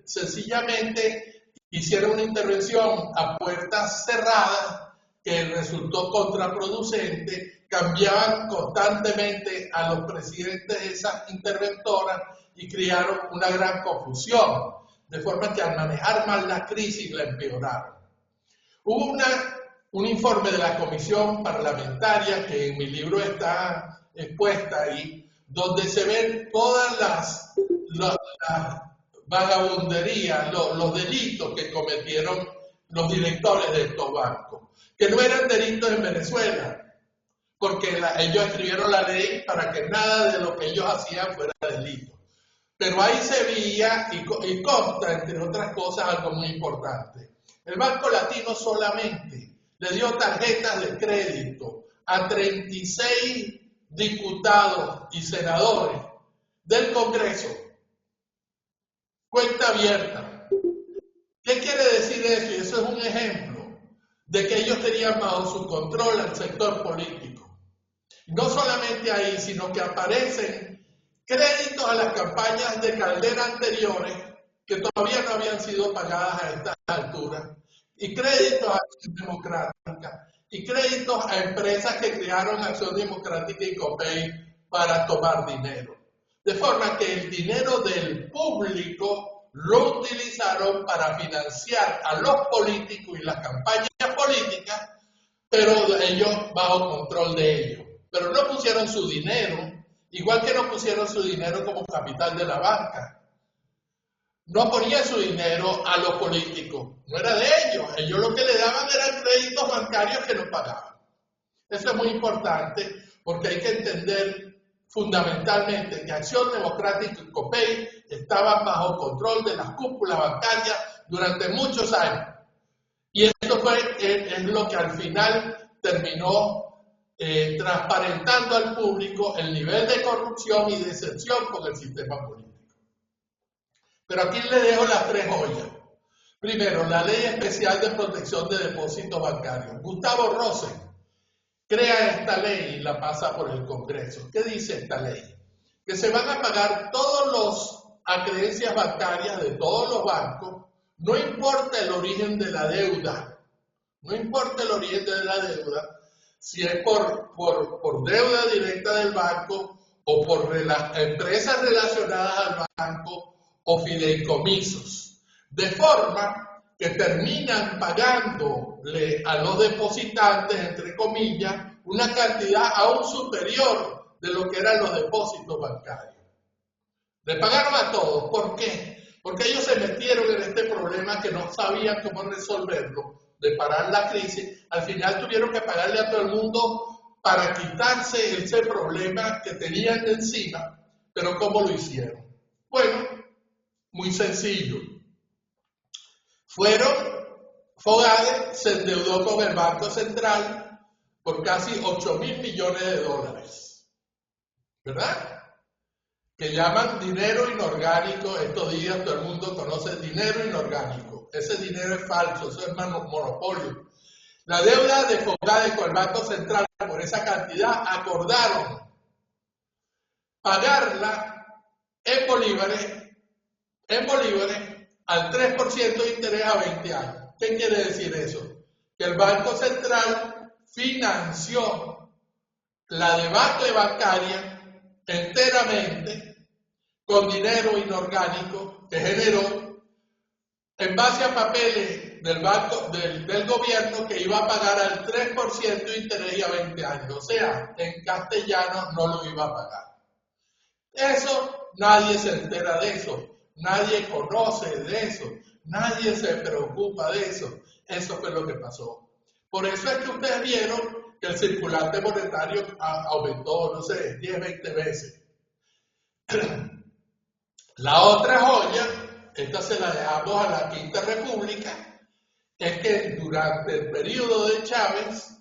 sencillamente hicieron una intervención a puertas cerradas que resultó contraproducente, cambiaban constantemente a los presidentes de esas interventoras y crearon una gran confusión, de forma que al manejar mal la crisis la empeoraron. Hubo un informe de la comisión parlamentaria que en mi libro está expuesta ahí, donde se ven todas las vagabunderías, los delitos que cometieron los directores de estos bancos, que no eran delitos en Venezuela, porque ellos escribieron la ley para que nada de lo que ellos hacían fuera delito. Pero ahí se veía y consta, entre otras cosas, algo muy importante. El Banco Latino solamente le dio tarjetas de crédito a 36 diputados y senadores del Congreso. Cuenta abierta. ¿Qué quiere decir eso? Y eso es un ejemplo de que ellos tenían bajo su control al sector político. No solamente ahí, sino que aparecen créditos a las campañas de Caldera anteriores que todavía no habían sido pagadas a estas alturas, y créditos a Acción Democrática, y créditos a empresas que crearon Acción Democrática y COPEI para tomar dinero. De forma que el dinero del público lo utilizaron para financiar a los políticos y las campañas políticas, pero ellos bajo control de ellos. Pero no pusieron su dinero, igual que no pusieron su dinero como capital de la banca. No ponían su dinero a los políticos, no era de ellos. Ellos lo que le daban eran créditos bancarios que no pagaban. Eso es muy importante porque hay que entender fundamentalmente que Acción Democrática y COPEI estaban bajo control de las cúpulas bancarias durante muchos años. Y esto es lo que al final terminó transparentando al público el nivel de corrupción y decepción con el sistema político. Pero aquí le dejo las tres joyas. Primero, la Ley Especial de Protección de Depósitos Bancarios. Gustavo Rosen crea esta ley y la pasa por el Congreso. ¿Qué dice esta ley? Que se van a pagar todos los acreencias bancarias de todos los bancos, no importa el origen de la deuda, no importa el origen de la deuda, si es por deuda directa del banco o por empresas relacionadas al banco o fideicomisos, de forma que terminan pagándole a los depositantes, entre comillas, una cantidad aún superior de lo que eran los depósitos bancarios. Le pagaron a todos. ¿Por qué? Porque ellos se metieron en este problema que no sabían cómo resolverlo, de parar la crisis. Al final tuvieron que pagarle a todo el mundo para quitarse ese problema que tenían de encima. Pero ¿cómo lo hicieron? Bueno, muy sencillo. Fogade se endeudó con el Banco Central por casi 8.000 millones de dólares, ¿verdad? Que llaman dinero inorgánico. Estos días todo el mundo conoce el dinero inorgánico. Ese dinero es falso, eso es monopolio. La deuda de Fogade con el Banco Central por esa cantidad acordaron pagarla en bolívares al 3% de interés a 20 años. ¿Qué quiere decir eso? Que el Banco Central financió la debacle bancaria enteramente con dinero inorgánico que generó en base a papeles del gobierno que iba a pagar al 3% de interés y a 20 años. O sea, en castellano no lo iba a pagar. Eso, nadie se entera de eso. Nadie conoce de eso, nadie se preocupa de eso. Eso fue lo que pasó. Por eso es que ustedes vieron que el circulante monetario aumentó, no sé, 10, 20 veces. La otra joya, esta se la dejamos a la Quinta República, es que durante el periodo de Chávez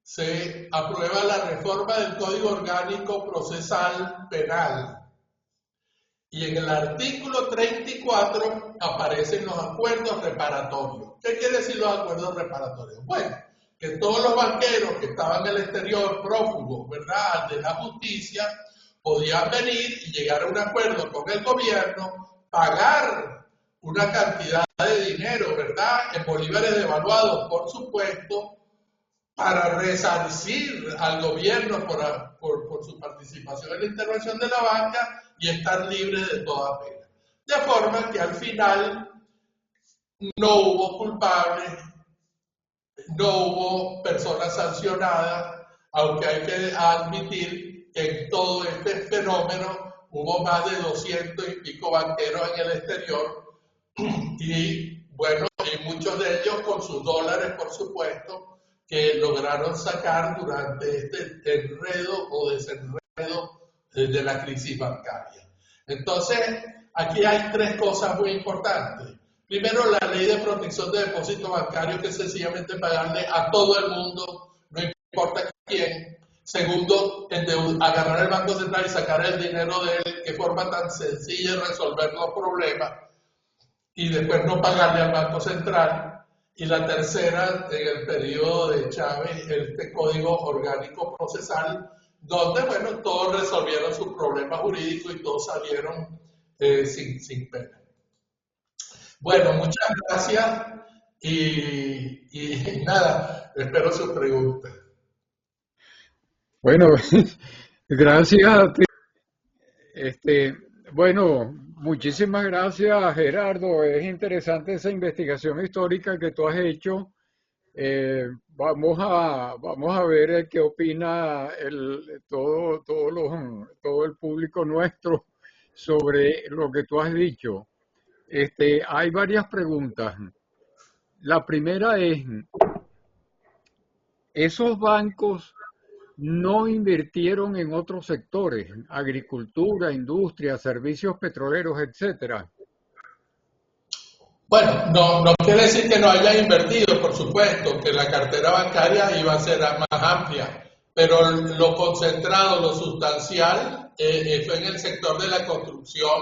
se aprueba la reforma del Código Orgánico Procesal Penal. Y en el artículo 34 aparecen los acuerdos reparatorios. ¿Qué quiere decir los acuerdos reparatorios? Bueno, que todos los banqueros que estaban en el exterior, prófugos, ¿verdad?, de la justicia, podían venir y llegar a un acuerdo con el gobierno, pagar una cantidad de dinero, ¿verdad?, en bolívares devaluados, por supuesto, para resarcir al gobierno por su participación en la intervención de la banca y estar libre de toda pena. De forma que al final no hubo culpables, no hubo personas sancionadas, aunque hay que admitir que en todo este fenómeno hubo más de 200 y pico banqueros en el exterior y bueno, y muchos de ellos con sus dólares, por supuesto, que lograron sacar durante este enredo o desenredo de la crisis bancaria. Entonces, aquí hay tres cosas muy importantes. Primero, la ley de protección de depósitos bancarios, que es sencillamente pagarle a todo el mundo, no importa quién. Segundo, agarrar el Banco Central y sacar el dinero de él, que forma tan sencilla de resolver los problemas, y después no pagarle al Banco Central. Y la tercera, en el periodo de Chávez, este Código Orgánico Procesal, donde, bueno, todos resolvieron sus problemas jurídicos y todos salieron sin pena. Bueno, muchas gracias y nada, espero sus preguntas. Bueno, gracias a ti. Este, bueno, muchísimas gracias, Gerardo. Es interesante esa investigación histórica que tú has hecho. Vamos a ver qué opina todo el público nuestro sobre lo que tú has dicho. Hay varias preguntas. La primera es, ¿esos bancos no invirtieron en otros sectores, agricultura, industria, servicios petroleros, etcétera? Bueno, no quiere decir que no haya invertido, por supuesto, que la cartera bancaria iba a ser más amplia, pero lo concentrado, lo sustancial, fue en el sector de la construcción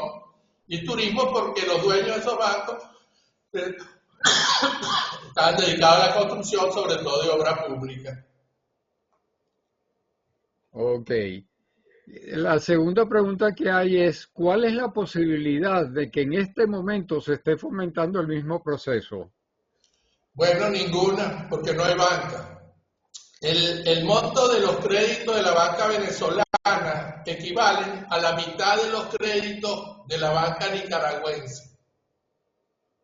y turismo, porque los dueños de esos bancos eh, estaban dedicados a la construcción, sobre todo de obra pública. Ok. La segunda pregunta que hay es, ¿cuál es la posibilidad de que en este momento se esté fomentando el mismo proceso? Bueno, ninguna, porque no hay banca. El monto de los créditos de la banca venezolana equivalen a la mitad de los créditos de la banca nicaragüense.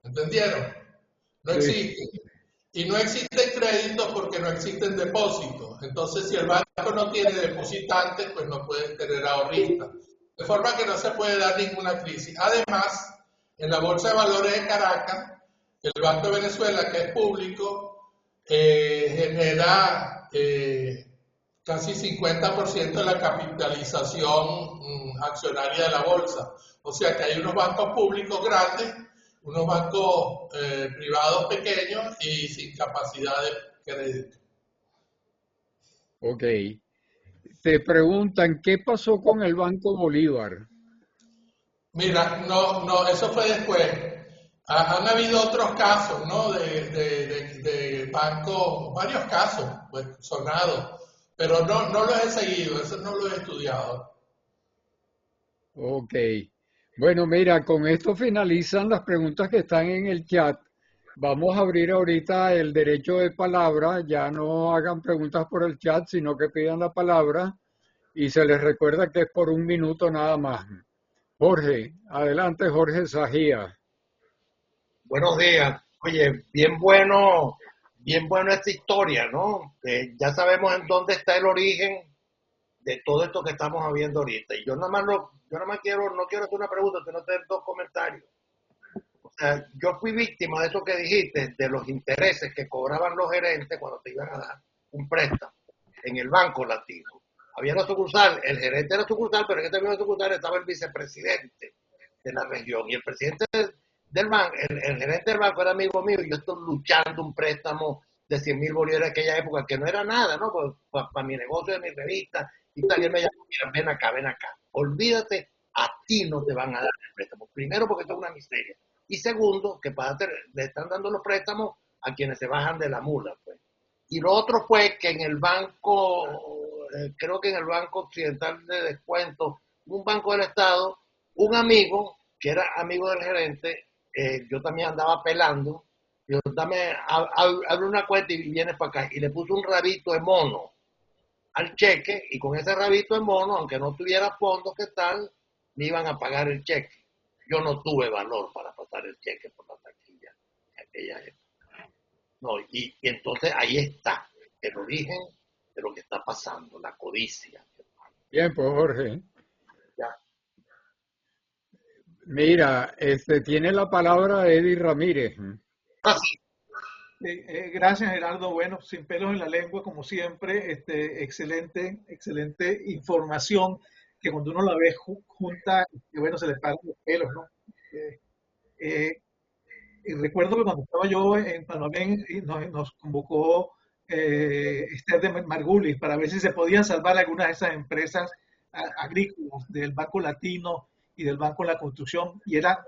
¿Entendieron? No Sí, existen. Y no existen créditos porque no existen depósitos. Entonces, si el banco no tiene depositantes, pues no puede tener ahorristas. De forma que no se puede dar ninguna crisis. Además, en la Bolsa de Valores de Caracas, el Banco de Venezuela, que es público, genera casi 50% de la capitalización accionaria de la bolsa. O sea que hay unos bancos públicos grandes, unos bancos privados pequeños y sin capacidad de crédito. ok. Te preguntan, ¿qué pasó con el Banco Bolívar? Mira, no, eso fue después. Han habido otros casos, ¿no? De bancos, varios casos, pues, sonados, pero no los he seguido, eso no lo he estudiado. Ok. Bueno, mira, con esto finalizan las preguntas que están en el chat. Vamos a abrir ahorita el derecho de palabra. Ya no hagan preguntas por el chat, sino que pidan la palabra. Y se les recuerda que es por un minuto nada más. Jorge, adelante, Jorge Sajía. Buenos días. Oye, bien bueno esta historia, ¿no? Ya sabemos en dónde está el origen de todo esto que estamos viendo ahorita. Y yo nada más no quiero hacer una pregunta, sino hacer dos comentarios. O sea, yo fui víctima de eso que dijiste, de los intereses que cobraban los gerentes cuando te iban a dar un préstamo en el Banco Latino. Había una sucursal, el gerente era sucursal, pero en esta misma sucursal estaba el vicepresidente de la región. Y el presidente del banco, el gerente del banco era amigo mío, y yo estoy luchando un préstamo de 100.000 bolívares en aquella época, que no era nada, ¿no? Para mi negocio, de mi revista, y tal. Y él me llamó: mira, ven acá, olvídate, a ti no te van a dar el préstamo. Primero, porque esto es una miseria. Y segundo, que le están dando los préstamos a quienes se bajan de la mula, pues. Y lo otro fue que en el banco, creo que en el Banco Occidental de Descuento, un banco del Estado, un amigo, que era amigo del gerente, yo también andaba pelando, yo también abro una cuenta y viene para acá, y le puse un rabito de mono al cheque, y con ese rabito de mono, aunque no tuviera fondos, ¿qué tal?, me iban a pagar el cheque. Yo no tuve valor para pasar el cheque por la taquilla en aquella época. No, y entonces ahí está el origen de lo que está pasando, la codicia. Bien, pues Jorge. Ya. Mira, tiene la palabra Eddie Ramírez. Ah, sí. Gracias, Gerardo. Bueno, sin pelos en la lengua, como siempre, excelente, excelente información que cuando uno la ve junta, bueno, se le paran los pelos, ¿no? Y recuerdo que cuando estaba yo en Panamén, nos convocó Esther de Margulis para ver si se podían salvar algunas de esas empresas agrícolas del Banco Latino y del Banco de la Construcción, y era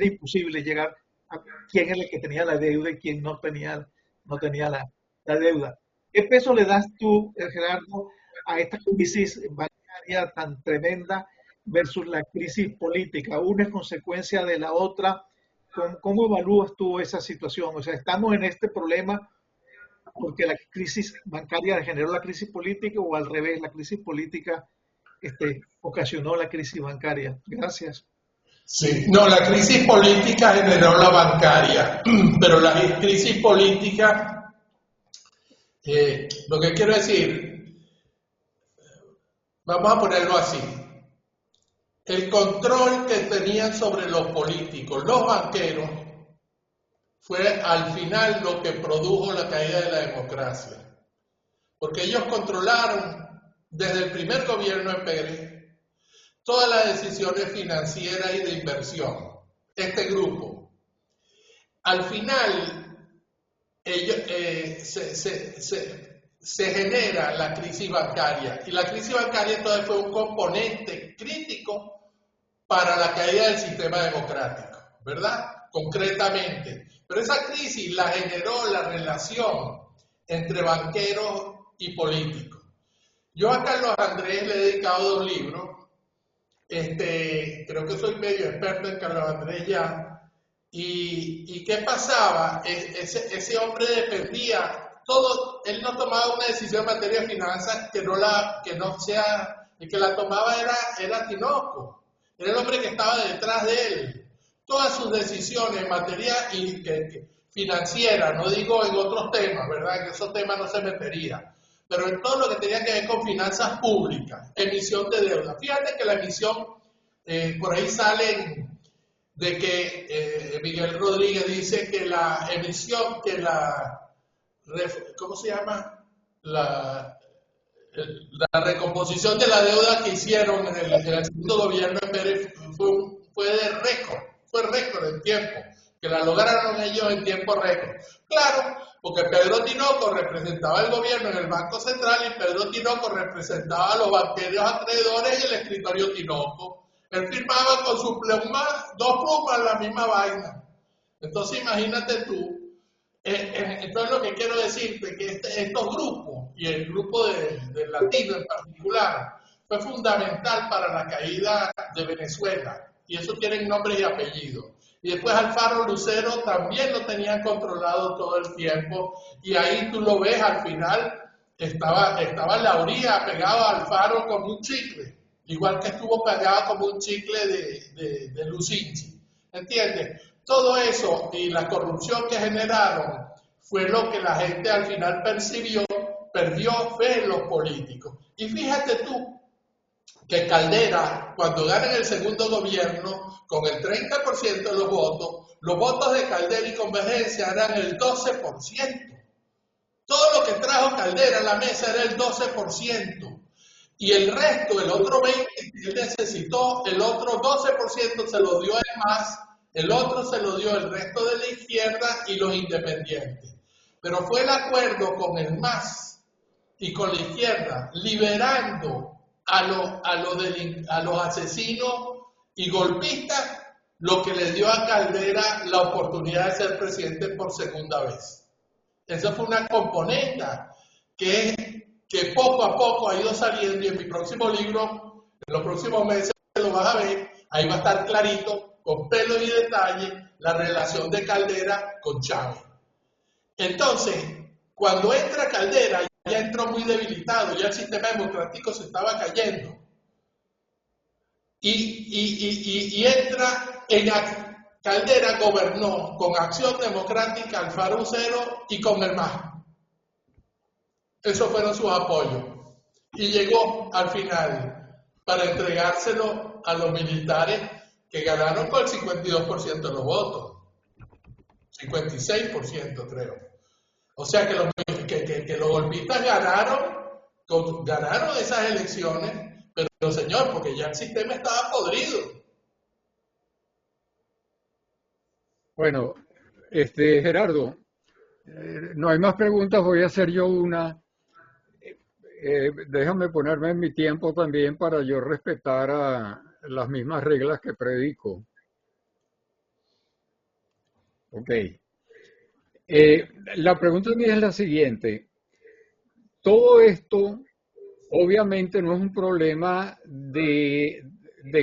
imposible llegar a quién era el que tenía la deuda y quién no tenía la deuda. ¿Qué peso le das tú, Gerardo, a esta crisis bancaria tan tremenda versus la crisis política? Una es consecuencia de la otra. ¿Cómo evalúas tú esa situación? O sea, ¿estamos en este problema porque la crisis bancaria generó la crisis política, o al revés, la crisis política ocasionó la crisis bancaria? Gracias. Sí, no, la crisis política generó la bancaria, pero la crisis política, lo que quiero decir, vamos a ponerlo así: el control que tenían sobre los políticos, los banqueros, fue al final lo que produjo la caída de la democracia. Porque ellos controlaron desde el primer gobierno de Pérez todas las decisiones financieras y de inversión. Este grupo. Al final, se genera la crisis bancaria. Y la crisis bancaria entonces fue un componente crítico para la caída del sistema democrático, ¿verdad? Concretamente. Pero esa crisis la generó la relación entre banqueros y políticos. Yo a Carlos Andrés le he dedicado 2 libros. Creo que soy medio experto en Carlos Andrés ya. ¿Y qué pasaba? Ese hombre dependía todo, él no tomaba una decisión en materia de finanzas el que la tomaba era Tinoco. Era el hombre que estaba detrás de él. Todas sus decisiones en materia financiera, no digo en otros temas, ¿verdad? En esos temas no se metería. Pero en todo lo que tenía que ver con finanzas públicas, emisión de deuda. Fíjate que la emisión, por ahí salen de que Miguel Rodríguez dice que la emisión, ¿cómo se llama? La recomposición de la deuda que hicieron en el segundo gobierno de Pérez fue de récord, fue récord en tiempo, que la lograron ellos en tiempo récord. Claro, porque Pedro Tinoco representaba el gobierno en el Banco Central y Pedro Tinoco representaba a los banqueros acreedores y el escritorio Tinoco. Él firmaba con su pluma, 2 plumas, la misma vaina. Entonces imagínate tú. Entonces lo que quiero decirte es que estos grupos, y el grupo del latino en particular, fue fundamental para la caída de Venezuela. Y eso tienen nombres y apellidos. Y después Alfaro Lucero también lo tenían controlado todo el tiempo. Y ahí tú lo ves, al final estaba Lauría pegado a Alfaro como un chicle. Igual que estuvo pegado como un chicle de Lucinchi. ¿Entiendes? Todo eso y la corrupción que generaron fue lo que la gente al final perdió fe en los políticos. Y fíjate tú que Caldera, cuando gana en el segundo gobierno, con el 30% de los votos de Caldera y Convergencia eran el 12%. Todo lo que trajo Caldera a la mesa era el 12%. y el resto, el otro 20% que él necesitó, el otro 12% se lo dio el MAS, el otro se lo dio el resto de la izquierda y los independientes. Pero fue el acuerdo con el MAS y con la izquierda, liberando a los asesinos y golpistas, lo que le dio a Caldera la oportunidad de ser presidente por segunda vez. Esa fue una componente que poco a poco ha ido saliendo, y en mi próximo libro, en los próximos meses lo vas a ver, ahí va a estar clarito, con pelos y detalles, la relación de Caldera con Chávez. Entonces, cuando entra Caldera, ya entró muy debilitado, ya el sistema democrático se estaba cayendo. Y entra Caldera gobernó con Acción Democrática, Alfaro Cero y con el MAS. Esos fueron sus apoyos. Y llegó al final para entregárselo a los militares que ganaron con el 52% de los votos. 56% creo. O sea que los golpistas ganaron esas elecciones, pero señor, porque ya el sistema estaba podrido. Bueno, Gerardo, no hay más preguntas, voy a hacer yo una. Déjame ponerme en mi tiempo también para yo respetar las mismas reglas que predico. Ok. La pregunta mía es la siguiente. Todo esto obviamente no es un problema de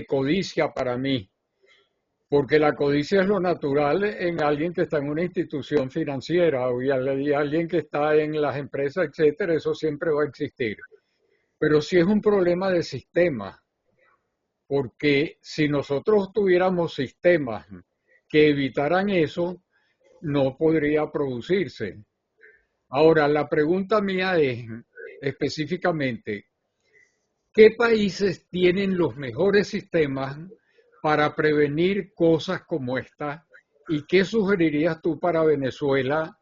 codicia para mí, porque la codicia es lo natural en alguien que está en una institución financiera y alguien que está en las empresas, etcétera, eso siempre va a existir. Pero sí es un problema de sistema, porque si nosotros tuviéramos sistemas que evitaran eso, no podría producirse. Ahora, la pregunta mía es específicamente, ¿qué países tienen los mejores sistemas para prevenir cosas como esta? ¿Y qué sugerirías tú para Venezuela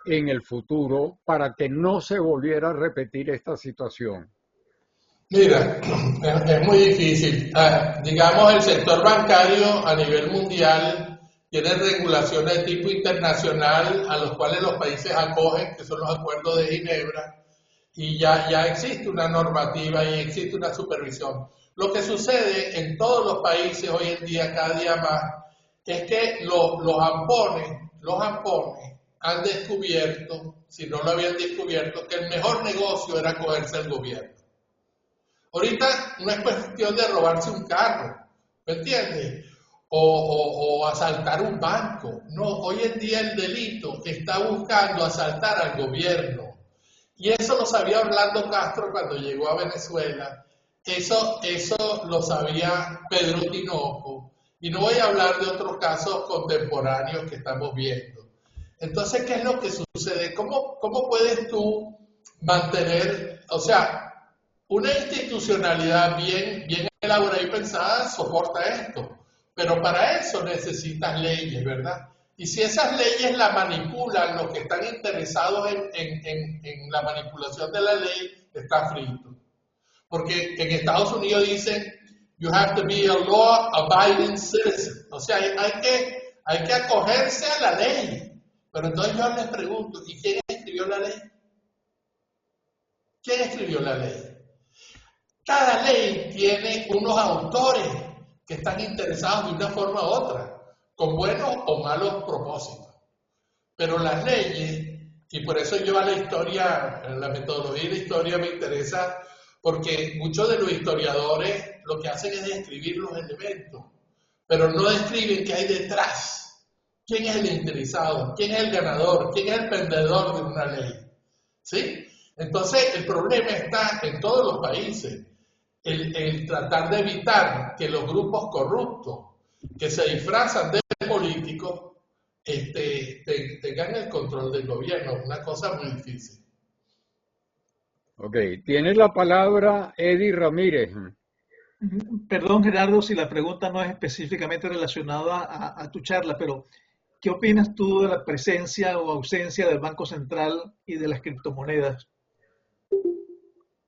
en el futuro para que no se volviera a repetir esta situación? Mira, es muy difícil. Digamos, el sector bancario a nivel mundial tiene regulaciones de tipo internacional a los cuales los países acogen, que son los acuerdos de Ginebra, y ya existe una normativa y existe una supervisión. Lo que sucede en todos los países hoy en día, cada día más, es que los ampones han descubierto, si no lo habían descubierto, que el mejor negocio era cogerse el gobierno. Ahorita no es cuestión de robarse un carro, ¿me entiendes? O asaltar un banco. No, hoy en día el delito está buscando asaltar al gobierno. Y eso lo sabía Orlando Castro cuando llegó a Venezuela. Eso lo sabía Pedro Tinoco. Y no voy a hablar de otros casos contemporáneos que estamos viendo. Entonces, ¿qué es lo que sucede? ¿Cómo puedes tú mantener, o sea, una institucionalidad bien elaborada y pensada soporta esto, pero para eso necesitas leyes, ¿verdad? Y si esas leyes la manipulan los que están interesados en la manipulación de la ley, está frito. Porque en Estados Unidos dicen, you have to be a law-abiding citizen. O sea, hay que acogerse a la ley. Pero entonces yo les pregunto, ¿y quién escribió la ley? ¿Quién escribió la ley? Cada ley tiene unos autores que están interesados de una forma u otra, con buenos o malos propósitos. Pero las leyes, y por eso yo a la historia, la metodología de la historia me interesa, porque muchos de los historiadores lo que hacen es describir los elementos, pero no describen qué hay detrás. ¿Quién es el interesado? ¿Quién es el ganador? ¿Quién es el perdedor de una ley? ¿Sí? Entonces, el problema está en todos los países. El tratar de evitar que los grupos corruptos que se disfrazan de políticos tengan el control del gobierno, una cosa muy difícil. Ok, tiene la palabra Eddie Ramírez. Perdón, Gerardo, si la pregunta no es específicamente relacionada a tu charla, pero ¿qué opinas tú de la presencia o ausencia del Banco Central y de las criptomonedas?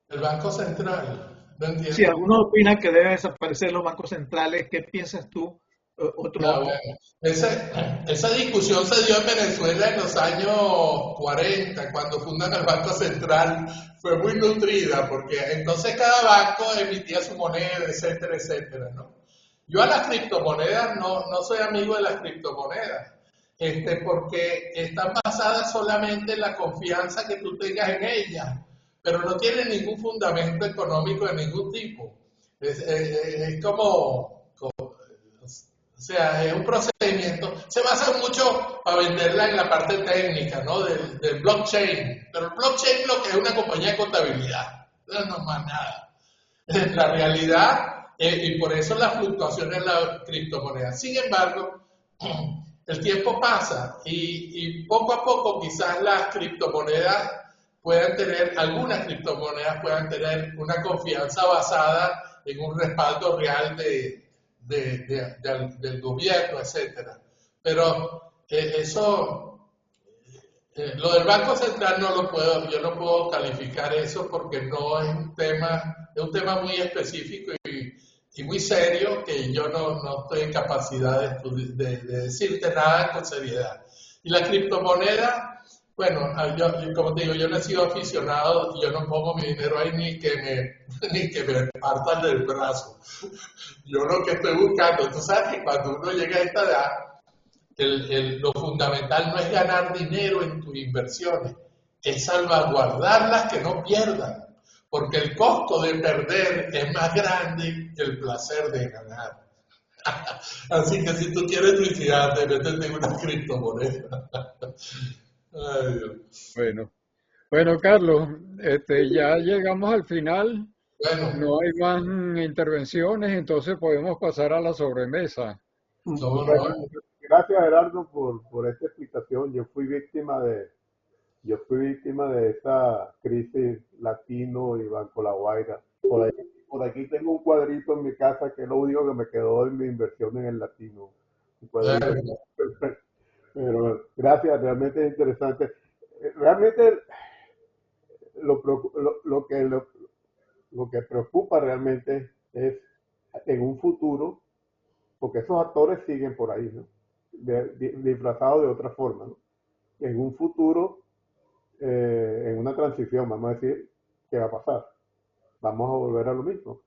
El Banco Central. No Si entiendo. algunos opinan que deben desaparecer los bancos centrales, ¿qué piensas tú? Ah, Otro, bueno. Esa discusión se dio en Venezuela en los años 40, cuando fundan el Banco Central. Fue muy nutrida, porque entonces cada banco emitía su moneda, etcétera, etcétera, ¿no? Yo a las criptomonedas no soy amigo de las criptomonedas, porque están basadas solamente en la confianza que tú tengas en ellas, pero no tienen ningún fundamento económico de ningún tipo. Es o sea, es un procedimiento, se basa mucho para venderla en la parte técnica, ¿no? Del blockchain, pero el blockchain lo que es una compañía de contabilidad, no es más nada. La realidad, y por eso las fluctuaciones en la criptomoneda. Sin embargo, el tiempo pasa y poco a poco quizás las criptomonedas algunas criptomonedas puedan tener una confianza basada en un respaldo real del gobierno, etcétera. Pero lo del Banco Central yo no puedo calificar eso porque no es un tema muy específico y muy serio que yo no estoy en capacidad de decirte nada con seriedad. Y la criptomoneda, bueno, como te digo, yo no he sido aficionado, yo no pongo mi dinero ahí ni que me partan del brazo. Yo lo que estoy buscando, tú sabes que cuando uno llega a esta edad, lo fundamental no es ganar dinero en tus inversiones, es salvaguardarlas que no pierdan, porque el costo de perder es más grande que el placer de ganar. Así que si tú quieres suicidarte, métete en una criptomoneda. Ay, Dios. Bueno, bueno, Carlos, ya llegamos al final. Bueno, No hay más intervenciones, entonces podemos pasar a la sobremesa. cómo Bueno, no. gracias Gerardo por esta explicación. Yo fui víctima de esta crisis latino y Banco La Guaira. Por aquí tengo un cuadrito en mi casa que es lo único que me quedó de mi inversión en el latino. Un cuadrito. Bueno, Pero gracias, realmente es interesante. Realmente lo que preocupa realmente es en un futuro, porque esos actores siguen por ahí, ¿no? Disfrazados de otra forma, ¿no? En un futuro, en una transición, vamos a decir, ¿qué va a pasar? Vamos a volver a lo mismo.